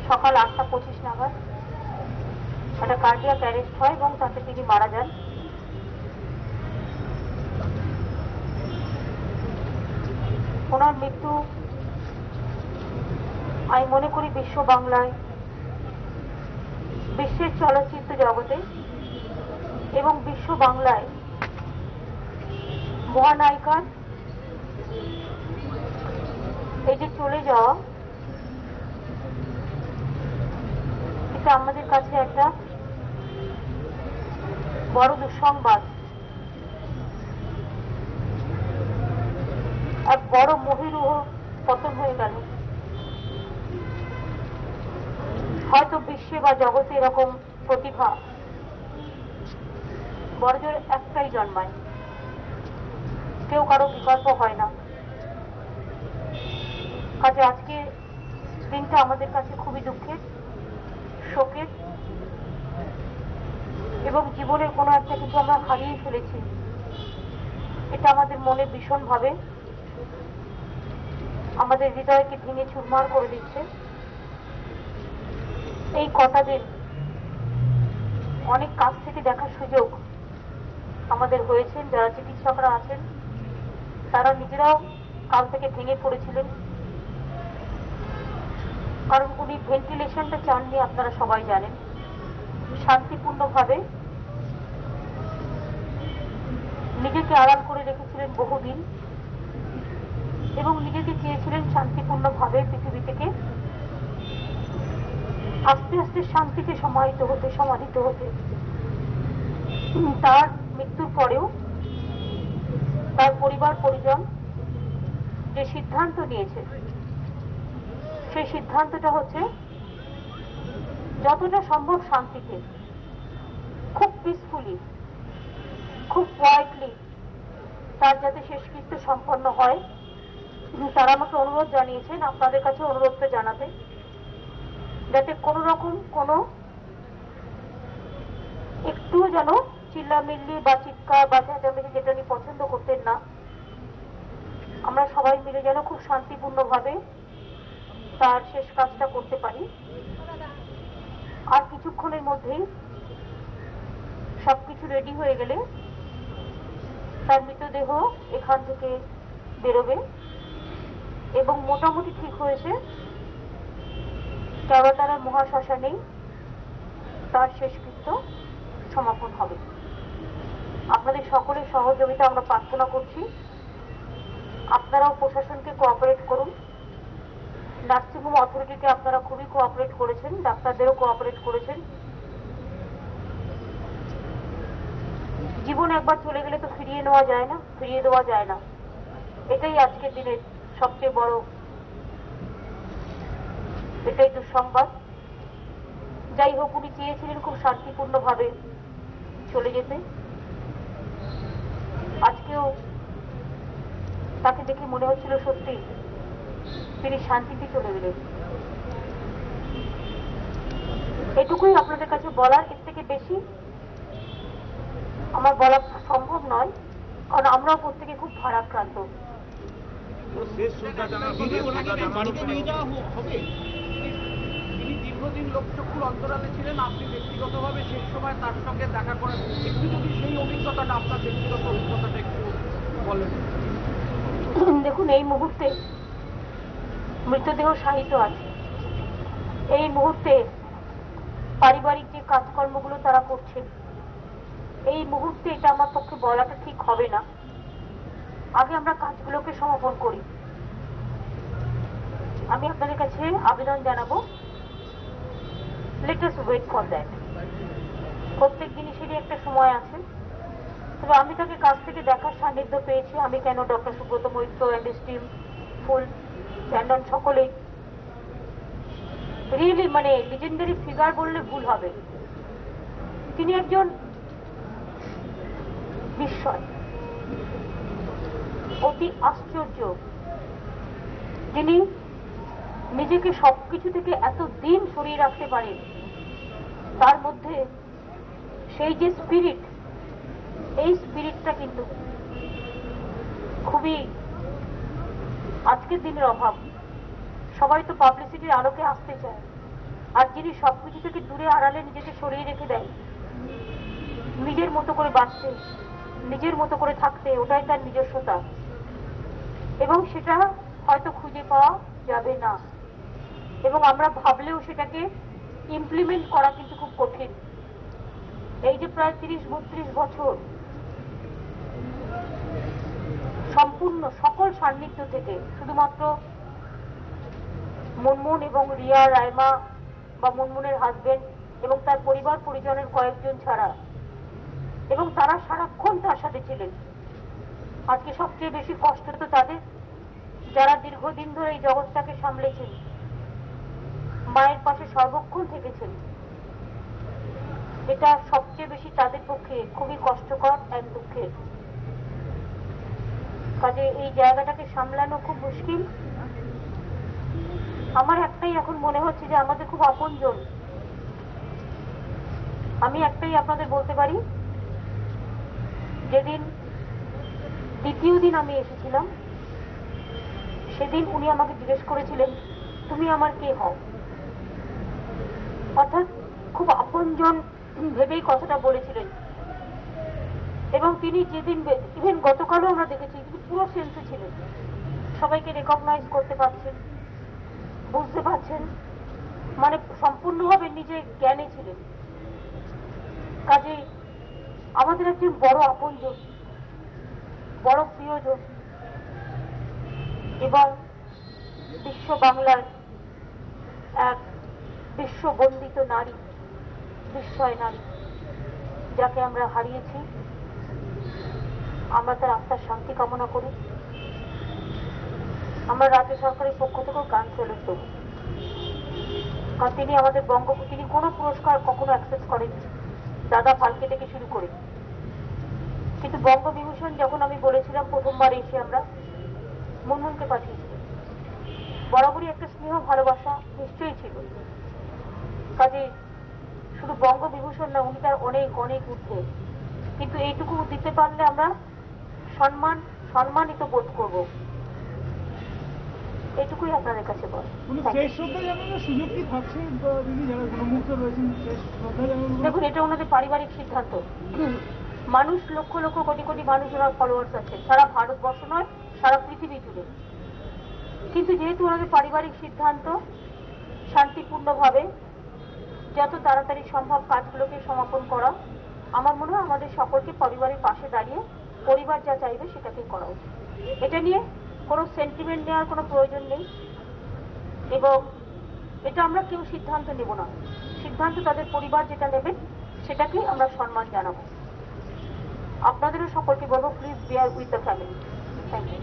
সকাল 8:25 নাগাদ একটা কার্ডিয়াক অ্যারেস্ট হয় এবং তাতে তিনি মারা যান। ওনার মৃত্যু আমি মনে করি বিশ্ব বাংলায়, বিশ্বের চলচ্চিত্র জগতে এবং বিশ্ব বাংলায় মহানায়িকার এই যে চলে যাওয়া, এটা আমাদের কাছে একটা বড় দুঃসংবাদ, এক বড় মহিরুহ পতন হয়ে গেল। হয়তো বিশ্বে বা জগতে এরকম প্রতিভা বড়জোর একটাই জন্মায়, কেউ কারো বিকল্প হয় না। কাজে আজকে দিনটা আমাদের কাছে খুবই দুঃখের, শোকের, এবং জীবনের কোনো একটা কিছু আমরা হারিয়ে ফেলেছি, এটা আমাদের মনে ভীষণভাবে আমাদের হৃদয়কে ভেঙে চুরমার করে দিচ্ছে। এই কটা দিন অনেক কাছ থেকে দেখার সুযোগ আমাদের হয়েছে। যারা চিকিৎসকরা আছেন তারা নিজেরাও কাল থেকে ভেঙে পড়েছিলেন, কারণ উনি ভেন্টিলেশনটা চাননি, আপনারা সবাই জানেন। শান্তিপূর্ণভাবে নিজেকে আড়াল করে রেখেছিলেন বহুদিন এবং নিজেকে চেয়েছিলেন শান্তিপূর্ণভাবে পৃথিবী থেকে আস্তে আস্তে শান্তিতে সমাহিত হতে। তার মৃত্যুর পরেও তার পরিবার পরিজন যে সিদ্ধান্ত নিয়েছে, সেই সিদ্ধান্তটা হচ্ছে যতটা সম্ভব শান্তিতে, খুব পিসফুলি, খুব কোয়াইটলি তার যাতে শেষকৃত্য সম্পন্ন হয়। তারা আমাকে অনুরোধ জানিয়েছেন, আপনাদের কাছে অনুরোধটা জানাতে, যাতে কোনো রকম কোনো একটু যেন চিল্লামিল্লি বা চিৎকার বা চেঁচামেচি, যেটা উনি পছন্দ করতেন না, আমরা সবাই মিলে যেন খুব শান্তিপূর্ণভাবে তার শেষ কাজটা করতে পারি। আর কিছুক্ষণের মধ্যেই সবকিছু রেডি হয়ে গেলে তার মৃতদেহ এখান থেকে বেরোবে এবং মোটামুটি ঠিক হয়েছে কেওড়াতলা মহাশ্মশানেই তার শেষকৃত্য সমাপন হবে। আপনাদের সকলের সহযোগিতা আমরা প্রার্থনা করছি। আপনারাও প্রশাসনকে কোঅপারেট করুন, নার্সিংহোম অথরিটিকে আপনারা খুবই কোঅপারেট করেছেন, ডাক্তারদেরও কোঅপারেট করেছেন। জীবন একবার চলে গেলে তো ফিরিয়ে দেওয়া যায় না। এটাই আজকের দিনের সবচেয়ে বড়, এটাই দুঃসংবাদ। যাই হোক, উনি চেয়েছিলেন খুব শান্তিপূর্ণভাবে চলে যেতে। আজকেও তাকে দেখে মনে হচ্ছিল সত্যি তিনি শান্তিতে চলে গেলেন। এটুকুই আপনাদের কাছে বলার, এর থেকে বেশি আমার বলা সম্ভব নয়, কারণ আমরাও প্রত্যেকে খুব ভারাক্রান্ত। দীর্ঘদিন লোকচক্ষুর অন্তরালে ছিলেন, আপনি ব্যক্তিগতভাবে শেষ সময় তার সঙ্গে দেখা করেন, একটু যদি সেই অভিজ্ঞতাটা, আপনার ব্যক্তিগত অভিজ্ঞতাটা একটু বলেন। দেখুন, এই মুহূর্তে মৃতদেহ সাহিত্য আছে, এই মুহূর্তে পারিবারিক যে কাজকর্মগুলো তারা করছেন, এই মুহূর্তে এটা আমার পক্ষে বলাটা ঠিক হবে না। আগে আমরা কাজগুলোকে সমাপন করি। আমি আপনাদের কাছে আবেদন জানাবো, let us wait for that. প্রত্যেক জিনিসেরই একটা সময় আছে। তবে আমি তাকে কাছ থেকে দেখার সান্নিধ্য পেয়েছি। আমি কেন, doctor Subrata Maitra and his team, ফুল ট্যান্ডন, সকলেই রিয়েলি মানে লিজেন্ডারি ফিগার বললে ভুল হবে। তিনি একজন বিস্ময়, অতি আশ্চর্য, যিনি নিজেকে সবকিছু থেকে এত দিন সরিয়ে রাখতে পারেন। তার মধ্যে সেই যে স্পিরিট, এই স্পিরিটটা কিন্তু খুবই আজকের দিনের অভাব। সবাই তো পাবলিসিটির আলোকে আসতে চায়, আর যিনি সবকিছু থেকে দূরে আড়ালে নিজেকে সরিয়ে রেখে দেয়, নিজের মতো করে বাঁচতে, নিজের মতো করে থাকতে, ওটাই তার নিজস্বতা। এবং সেটা হয়তো খুঁজে পাওয়া যাবে না, এবং আমরা ভাবলেও সেটাকে ইমপ্লিমেন্ট করা কিন্তু খুব কঠিন। এই যে প্রায় 30-32 বছর সম্পূর্ণ সকল সান্নিধ্য থেকে শুধুমাত্র মুনমুন এবং রিয়া, রাইমা বা মুনমুনের হাজবেন্ড এবং তার পরিবার পরিজনের কয়েকজন ছাড়া, এবং তারা সারাক্ষণ তার সাথে ছিলেন। আজকে সবচেয়ে বেশি কষ্ট তো তাদের, যারা দীর্ঘদিন ধরে এই জগৎটাকে সামলেছেন, মায়ের পাশে সর্বক্ষণ থেকেছেন। এটা সবচেয়ে বেশি তাদের পক্ষে খুবই কষ্টকর এক দুঃখের। কাজে এই জায়গাটাকে সামলানো খুব মুশকিল। আমার একটাই এখন মনে হচ্ছে যে আমাদের খুব আপনজন। আমি একটাই আপনাদের বলতে পারি, যেদিন দ্বিতীয় দিন আমি এসেছিলাম, সেদিন উনি আমাকে জিজ্ঞেস করেছিলেন, তুমি আমার কে হও? অর্থাৎ খুব আপনজন ভেবেই কথাটা বলেছিলেন। এবং তিনি যেদিন, ইভেন গতকালও আমরা দেখেছি, তিনি পুরো সেন্সে ছিলেন, সবাইকে রেকগনাইজ করতে পারছেন, বুঝতে পারছেন, মানে সম্পূর্ণভাবে নিজে জ্ঞানে ছিলেন। কাজে আমাদের একজন বড় আপনজন, বড় প্রিয়জন, এবং বিশ্ব বাংলার এক বিশ্ববন্দিত নারী, বিস্ময় নারী, যাকে আমরা হারিয়েছি। আমরা তার আত্মার শান্তি কামনা করি। আমরা রাজ্য সরকারের পক্ষ থেকেও গান চলেছ, কারণ তিনি আমাদের তিনি কোনো পুরস্কার কখনো অ্যাকসেপ্ট করেন, দাদা ফালকে থেকে শুরু করে। কিন্তু বঙ্গবিভূষণ যখন আমি বলেছিলাম প্রথমবার এসে, আমরা মুনমুনকে পাঠিয়েছিলাম। বরাবরই একটা স্নেহ ভালোবাসা নিশ্চয়ই ছিল। কাজে শুধু বঙ্গবিভূষণ না, উনি তার অনেক অনেক ঊর্ধ্বে। কিন্তু এইটুকু দিতে পারলে আমরা সম্মানিত বোধ করব। এইটুকুই আপনাদের কাছে বল। দেখুন, এটা ওনাদের পারিবারিক সিদ্ধান্ত। মানুষ লক্ষ লক্ষ কোটি কোটি মানুষ, ওনার ফলোয়ার্স আছে সারা ভারতবর্ষ নয়, সারা পৃথিবী জুড়ে। কিন্তু যেহেতু ওনাদের পারিবারিক সিদ্ধান্ত, শান্তিপূর্ণভাবে যত তাড়াতাড়ি সম্ভব কাজগুলোকে সমাপন করা, আমার মনে হয় আমাদের সকলকে পরিবারের পাশে দাঁড়িয়ে পরিবার যা চাইবে সেটাকে করা উচিত। এটা নিয়ে কোনো সেন্টিমেন্ট নেওয়ার কোনো প্রয়োজন নেই, এবং এটা আমরা কেউ সিদ্ধান্ত নেব না। সিদ্ধান্ত তাদের পরিবার যেটা নেবেন সেটাকেই আমরা সম্মান জানাবো। আপনাদেরও সকলকে বলবো, please bear with the family. Thank you.